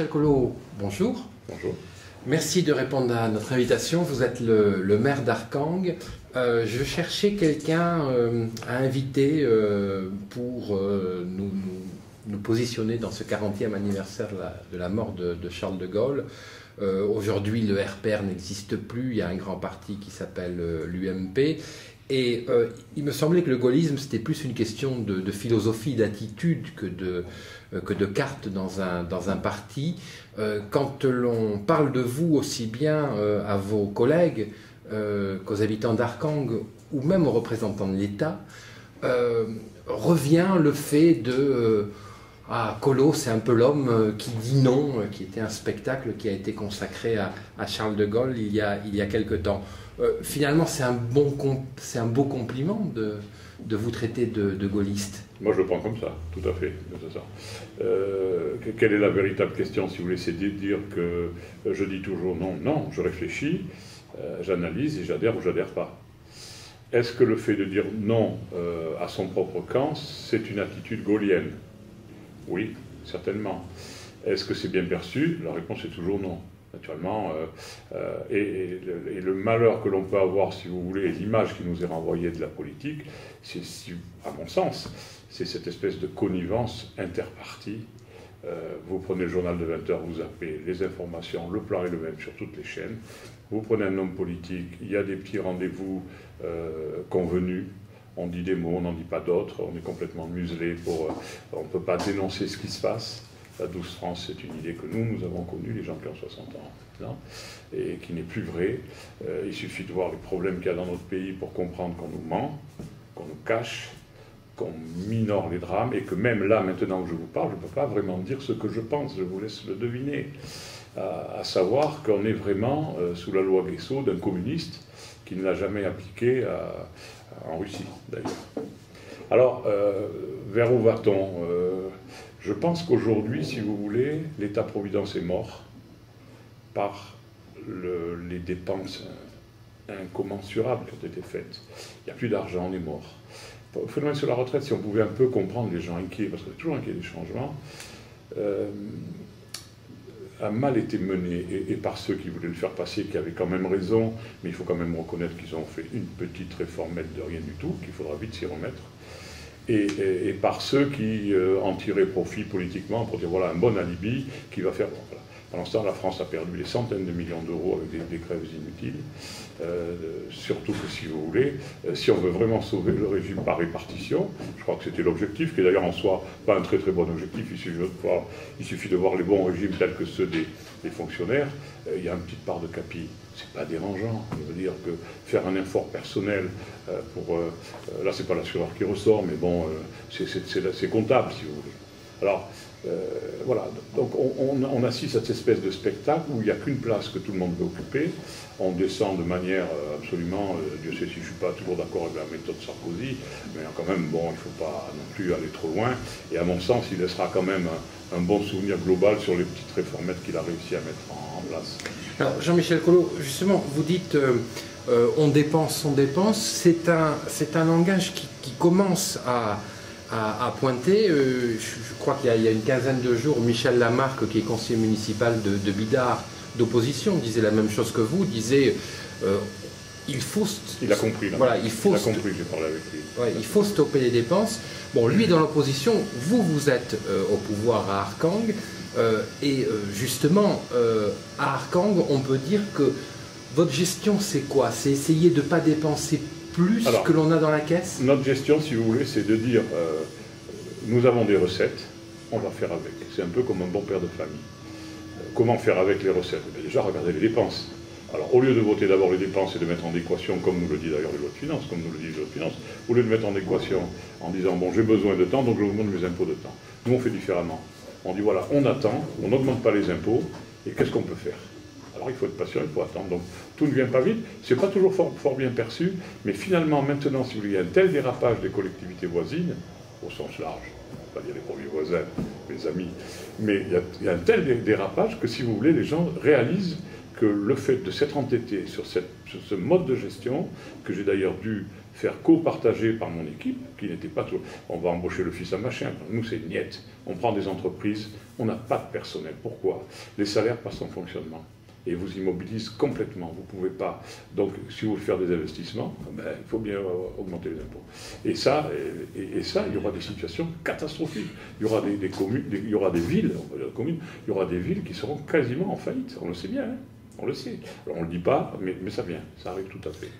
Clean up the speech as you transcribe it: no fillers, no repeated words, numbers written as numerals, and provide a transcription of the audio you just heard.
Jean-Michel Collot, bonjour. Bonjour. Merci de répondre à notre invitation. Vous êtes le maire d'Arcang. Je cherchais quelqu'un à inviter pour nous positionner dans ce 40e anniversaire de la mort de Charles de Gaulle. Aujourd'hui, le RPR n'existe plus. Il y a un grand parti qui s'appelle l'UMP. Et il me semblait que le gaullisme, c'était plus une question de philosophie, d'attitude que de carte dans un parti. Quand l'on parle de vous aussi bien à vos collègues qu'aux habitants d'Arcang ou même aux représentants de l'État, revient le fait de... Collot, c'est un peu l'homme qui dit non, qui était un spectacle qui a été consacré à Charles de Gaulle il y a quelque temps. Finalement, c'est un beau compliment de vous traiter de gaulliste. Moi, je le prends comme ça, tout à fait. C'est ça. Quelle est la véritable question, si vous voulez, c'est de dire que je dis toujours non. Non, je réfléchis, j'analyse et j'adhère ou j'adhère pas. Est-ce que le fait de dire non à son propre camp, c'est une attitude gaulienne? Oui, certainement. Est-ce que c'est bien perçu? La réponse est toujours non. Naturellement, et le malheur que l'on peut avoir, si vous voulez, l'image qui nous est renvoyée de la politique, c'est, à mon sens, c'est cette espèce de connivence interpartie. Vous prenez le journal de 20h, vous zappez les informations, le plan est le même sur toutes les chaînes. Vous prenez un homme politique, il y a des petits rendez-vous convenus. On dit des mots, on n'en dit pas d'autres, on est complètement muselé on ne peut pas dénoncer ce qui se passe. La douce France, c'est une idée que nous avons connue, les gens qui ont 60 ans, non, et qui n'est plus vraie. Il suffit de voir les problèmes qu'il y a dans notre pays pour comprendre qu'on nous ment, qu'on nous cache, qu'on minore les drames, et que même là, maintenant que je vous parle, je ne peux pas vraiment dire ce que je pense, je vous laisse le deviner. À savoir qu'on est vraiment sous la loi Guesso d'un communiste qui ne l'a jamais appliquée en Russie, d'ailleurs. Alors, vers où va-t-on? Je pense qu'aujourd'hui, si vous voulez, l'État-providence est mort par les dépenses incommensurables qui ont été faites. Il n'y a plus d'argent, on est mort. Le phénomène sur la retraite, si on pouvait un peu comprendre les gens inquiets, parce qu'on est toujours inquiets des changements, a mal été mené, et par ceux qui voulaient le faire passer, qui avaient quand même raison, mais il faut quand même reconnaître qu'ils ont fait une petite réformette de rien du tout, qu'il faudra vite s'y remettre, et par ceux qui en tiraient profit politiquement pour dire voilà un bon alibi qui va faire... Bon, voilà. Pendant ce temps, la France a perdu des centaines de millions d'euros avec des grèves inutiles, surtout que si vous voulez, si on veut vraiment sauver le régime par répartition, je crois que c'était l'objectif, qui est d'ailleurs en soi pas un très très bon objectif, il suffit de voir les bons régimes tels que ceux des fonctionnaires, il y a une petite part de capi, c'est pas dérangeant, je veux dire que faire un effort personnel là c'est pas l'assureur qui ressort, mais bon, c'est comptable si vous voulez. Alors, voilà, donc on assiste à cette espèce de spectacle où il n'y a qu'une place que tout le monde veut occuper. On descend de manière absolument, Dieu sait si je ne suis pas toujours d'accord avec la méthode Sarkozy, mais quand même, bon, il ne faut pas non plus aller trop loin. Et à mon sens, il laissera quand même un bon souvenir global sur les petites réformettes qu'il a réussi à mettre en place. Alors, Jean-Michel Collot, justement, vous dites on dépense, c'est un langage qui commence à pointer. Je crois qu'il y a une quinzaine de jours, Michel Lamarque, qui est conseiller municipal de Bidart, d'opposition, disait la même chose que vous, disait il faut... Il a compris, là. Voilà, il a compris, j'ai parlé avec lui. Ouais, il faut stopper les dépenses. Bon, lui dans l'opposition, vous êtes au pouvoir à Arcang, et justement, à Arcang, on peut dire que votre gestion, c'est quoi? C'est essayer de ne pas dépenser plus que l'on a dans la caisse? Notre gestion, si vous voulez, c'est de dire nous avons des recettes, on va faire avec. C'est un peu comme un bon père de famille. Comment faire avec les recettes? Déjà, regardez les dépenses. Alors, au lieu de voter d'abord les dépenses et de mettre en équation, comme nous le dit d'ailleurs les lois de finances, au lieu de mettre en équation en disant bon, j'ai besoin de temps, donc je vous montre mes impôts de temps. Nous, on fait différemment. On dit voilà, on attend, on n'augmente pas les impôts, et qu'est-ce qu'on peut faire? Alors il faut être patient, il faut attendre. Donc tout ne vient pas vite, c'est pas toujours fort bien perçu, mais finalement maintenant, si vous voulez, il y a un tel dérapage des collectivités voisines, au sens large, on ne va pas dire les premiers voisins, les amis, mais il y a un tel dérapage que si vous voulez, les gens réalisent que le fait de s'être entêté sur ce mode de gestion, que j'ai d'ailleurs dû faire co-partager par mon équipe, qui n'était pas tout. On va embaucher le fils à machin. Nous, c'est niet. On prend des entreprises, on n'a pas de personnel. Pourquoi? Les salaires passent en fonctionnement et vous immobilisent complètement. Vous ne pouvez pas. Donc, si vous voulez faire des investissements, ben, il faut bien augmenter les impôts. Et ça, il y aura des situations catastrophiques. Il y aura des communes, il y aura des villes, on va dire communes, il y aura des villes qui seront quasiment en faillite. On le sait bien, hein, on le sait. Alors, on ne le dit pas, mais ça vient, ça arrive tout à fait.